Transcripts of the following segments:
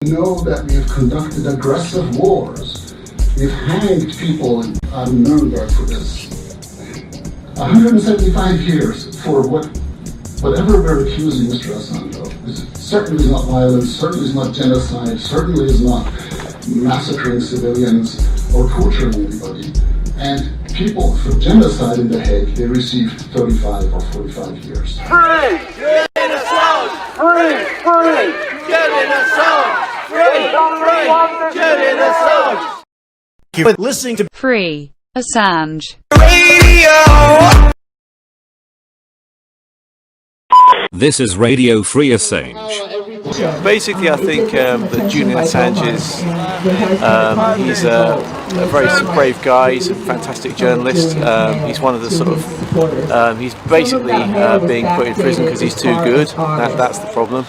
We know that we have conducted aggressive wars. We've hanged people on Nuremberg for this. 175 years for whatever we're accusing Mr. Assange of. It certainly is not violence, certainly is not genocide, certainly is not massacring civilians or torturing anybody. And people for genocide in The Hague, they received 35 or 45 years. Free! Julian Assange! Free! Free! Julian Assange! Free! Free! Julian Assange! You're listening to Free Assange Radio. This is Radio Free Assange. Basically, I think that Julian Assange is he's a very brave guy. He's a fantastic journalist. He's one of the sort of he's basically being put in prison because he's too good. That's the problem.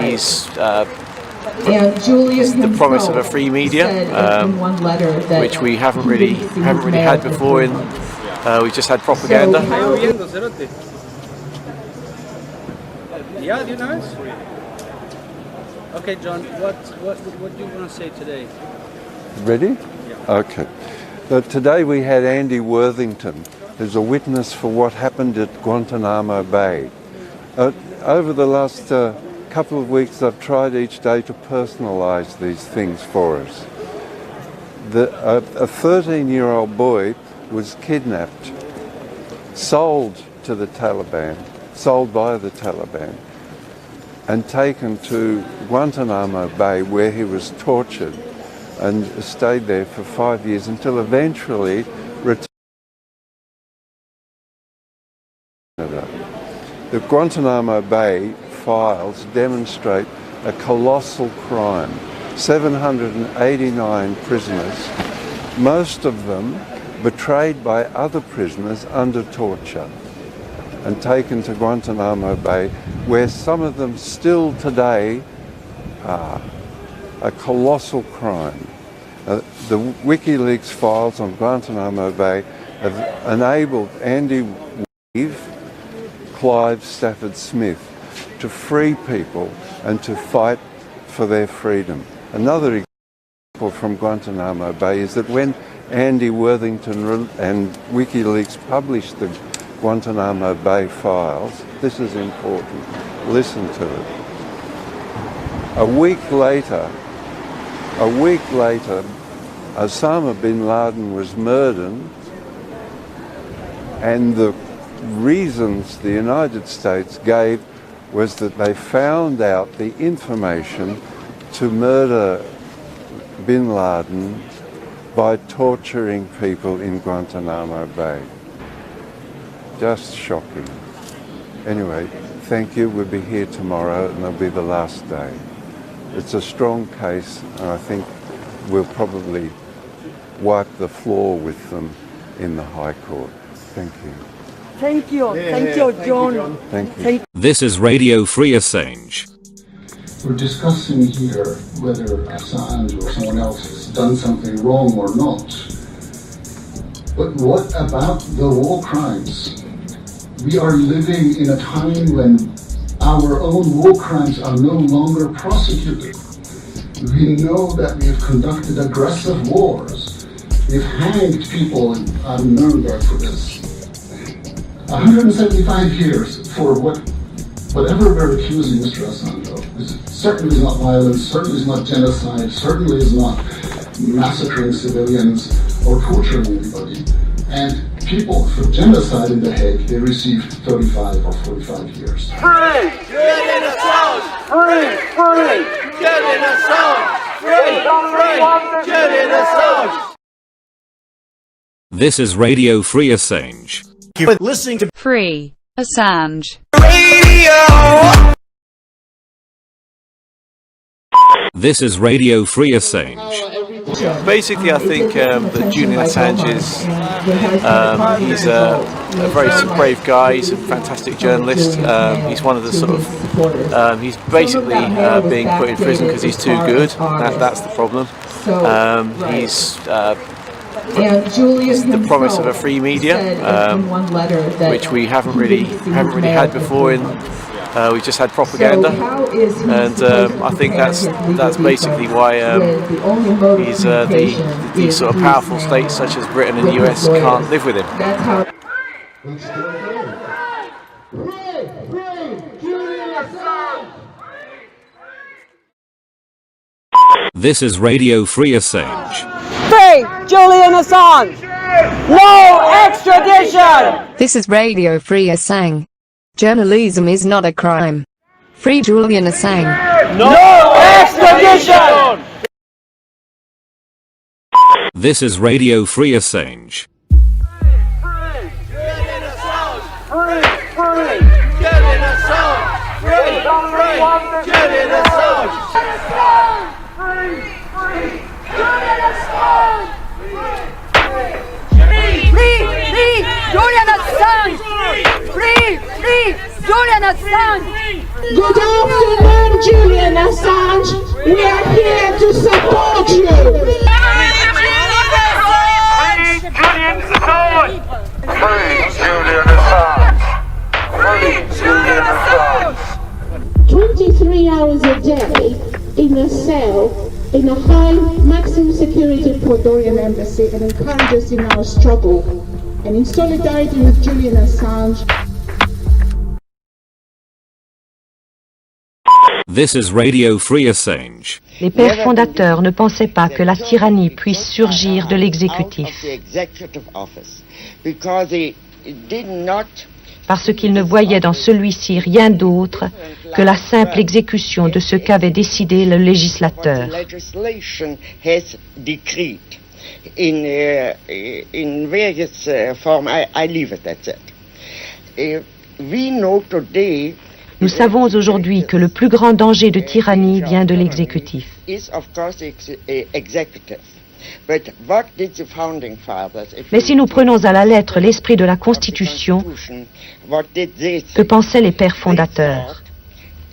He's the promise of a free media, which we haven't really had before. We've just had propaganda. Yeah, do you know it? Okay, John, what do you want to say today? Ready? Yeah. Okay. So today we had Andy Worthington, who's a witness for what happened at Guantanamo Bay. Over the last couple of weeks, I've tried each day to personalise these things for us. A 13-year-old boy was kidnapped, sold by the Taliban, and taken to Guantanamo Bay, where he was tortured and stayed there for 5 years until eventually returned to Canada. The Guantanamo Bay files demonstrate a colossal crime. 789 prisoners, most of them betrayed by other prisoners under torture, and taken to Guantanamo Bay, where some of them still today are a colossal crime. The WikiLeaks files on Guantanamo Bay have enabled Andy Weave, Clive Stafford Smith to free people and to fight for their freedom. Another example from Guantanamo Bay is that when Andy Worthington and WikiLeaks published the Guantanamo Bay files, this is important, listen to it. A week later, Osama bin Laden was murdered, and the reasons the United States gave was that they found out the information to murder bin Laden by torturing people in Guantanamo Bay. Just shocking. Anyway, thank you. We'll be here tomorrow and it'll be the last day. It's a strong case, and I think we'll probably wipe the floor with them in the High Court. Thank you. Thank you. Thank you, John. Thank you. This is Radio Free Assange. We're discussing here whether Assange or someone else has done something wrong or not. But what about the war crimes? We are living in a time when our own war crimes are no longer prosecuted. We know that we have conducted aggressive wars. We've hanged people on Nuremberg for this. 175 years for whatever we're accusing Mr. Assange of. It certainly is not violence, certainly is not genocide, certainly is not massacring civilians or torturing anybody. And people for genocide in The Hague, they received 35 or 45 years. Free! Julian Assange! Free! Free! Julian Assange! Free! Free! Julian Assange! This is Radio Free Assange. You're listening to Free Assange Radio. This is Radio Free Assange. Basically, I think that Julian Assange is he's a very brave guy. He's a fantastic journalist. He's one of the sort of he's basically being put in prison because he's too good. That's the problem. He's the promise of a free media, which we haven't really had before. We've just had propaganda, and I think that's basically why these sort of powerful states such as Britain and the US can't live with him. This is Radio Free Assange. Free Julian Assange! No extradition! This is Radio Free Assange. Journalism is not a crime. Free Julian Assange. No extradition! This is Radio Free Assange. Julian Assange! Good afternoon, Julian Assange. We are here to support you. Julian Assange! Free Julian Assange! 23 hours a day in a cell in a high maximum security Ecuadorian embassy, and encourage us in our struggle. And in solidarity with Julian Assange. This is Radio Free Assange. Les pères fondateurs ne pensaient pas que la tyrannie puisse surgir de l'exécutif, parce qu'ils ne voyaient dans celui-ci rien d'autre que la simple exécution de ce qu'avait décidé le législateur. Nous savons aujourd'hui que le plus grand danger de tyrannie vient de l'exécutif. Mais si nous prenons à la lettre l'esprit de la Constitution, que pensaient les pères fondateurs?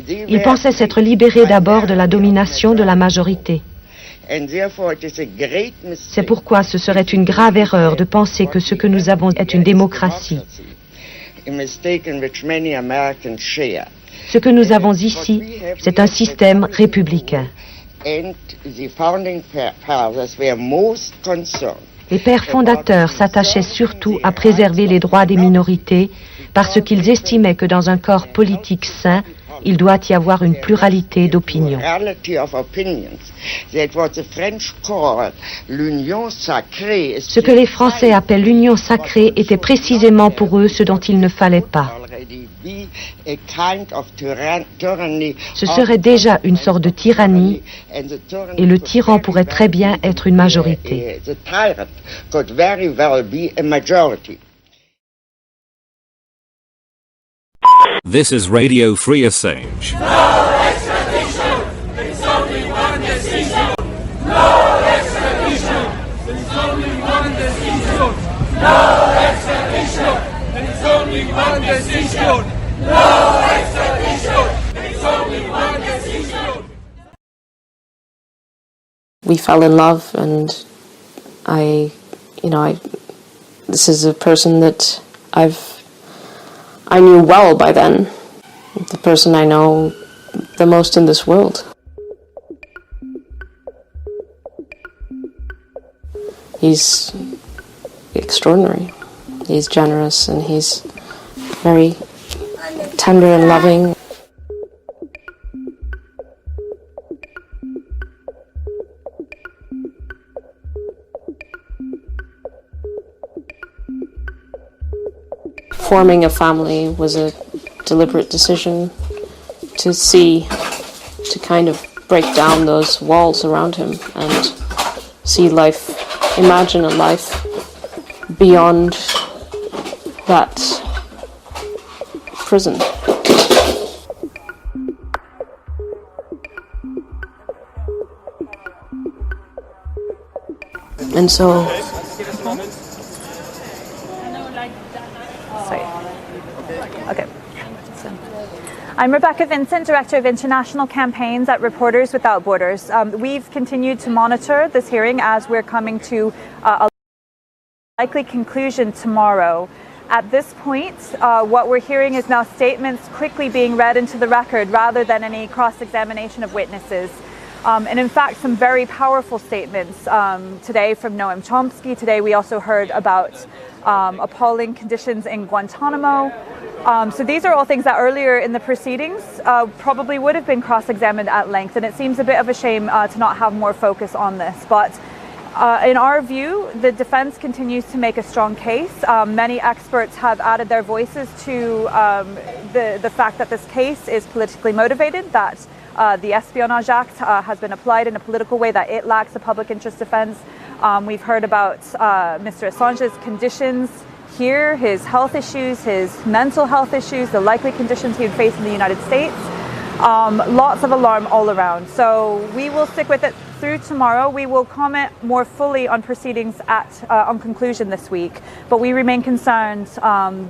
Ils pensaient s'être libérés d'abord de la domination de la majorité. C'est pourquoi ce serait une grave erreur de penser que ce que nous avons est une démocratie. Ce que nous avons ici, c'est un système républicain. Les pères fondateurs s'attachaient surtout à préserver les droits des minorités parce qu'ils estimaient que dans un corps politique sain, il doit y avoir une pluralité d'opinions. Ce que les Français appellent l'union sacrée était précisément pour eux ce dont il ne fallait pas. Ce serait déjà une sorte de tyrannie, et le tyran pourrait très bien être une majorité. This is Radio Free Assange. No extradition! There's only one decision! No extradition! There's only one decision! No extradition! There's only one decision! No extradition! There's only one decision! We fell in love, and this is a person that I knew well by then, the person I know the most in this world. He's extraordinary. He's generous, and he's very tender and loving. Forming a family was a deliberate decision to kind of break down those walls around him and see life, imagine a life beyond that prison. And so Okay. I'm Rebecca Vincent, Director of International Campaigns at Reporters Without Borders. We've continued to monitor this hearing as we're coming to a likely conclusion tomorrow. At this point, what we're hearing is now statements quickly being read into the record rather than any cross-examination of witnesses. And in fact, some very powerful statements today from Noam Chomsky. Today we also heard about appalling conditions in Guantanamo. So these are all things that earlier in the proceedings probably would have been cross-examined at length, and it seems a bit of a shame to not have more focus on this. But in our view, the defense continues to make a strong case. Many experts have added their voices to the fact that this case is politically motivated, that the Espionage Act has been applied in a political way, that it lacks a public interest defense. We've heard about Mr. Assange's conditions here, his health issues, his mental health issues, the likely conditions he would face in the United States. Lots of alarm all around. So we will stick with it through tomorrow. We will comment more fully on proceedings on conclusion this week, but we remain concerned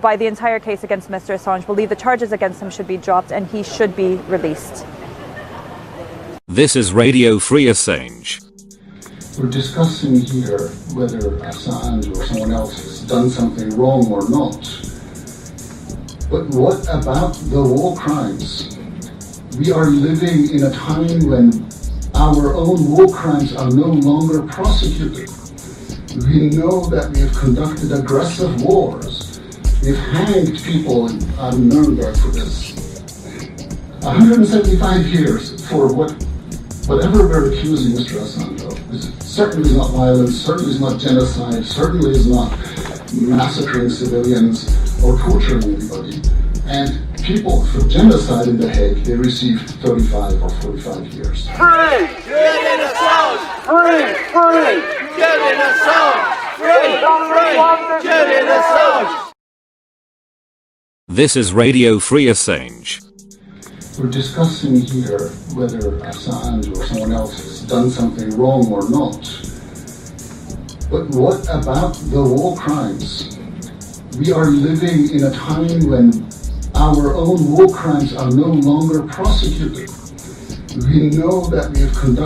by the entire case against Mr. Assange, believe the charges against him should be dropped and he should be released. This is Radio Free Assange. We're discussing here whether Assange or someone else has done something wrong or not. But what about the war crimes? We are living in a time when our own war crimes are no longer prosecuted. We know that we have conducted aggressive wars. We've hanged people on Nuremberg for this. 175 years for whatever we're accusing Mr. Assange of. It certainly is not violence, certainly is not genocide, certainly is not massacring civilians or torturing anybody. And people for genocide in The Hague, they received 35 or 45 years. Free! Julian Assange! Free! Free! Julian Assange! Free! Free! Julian Assange! This is Radio Free Assange. We're discussing here whether Assange or someone else has done something wrong or not. But what about the war crimes? We are living in a time when our own war crimes are no longer prosecuted. We know that we have conducted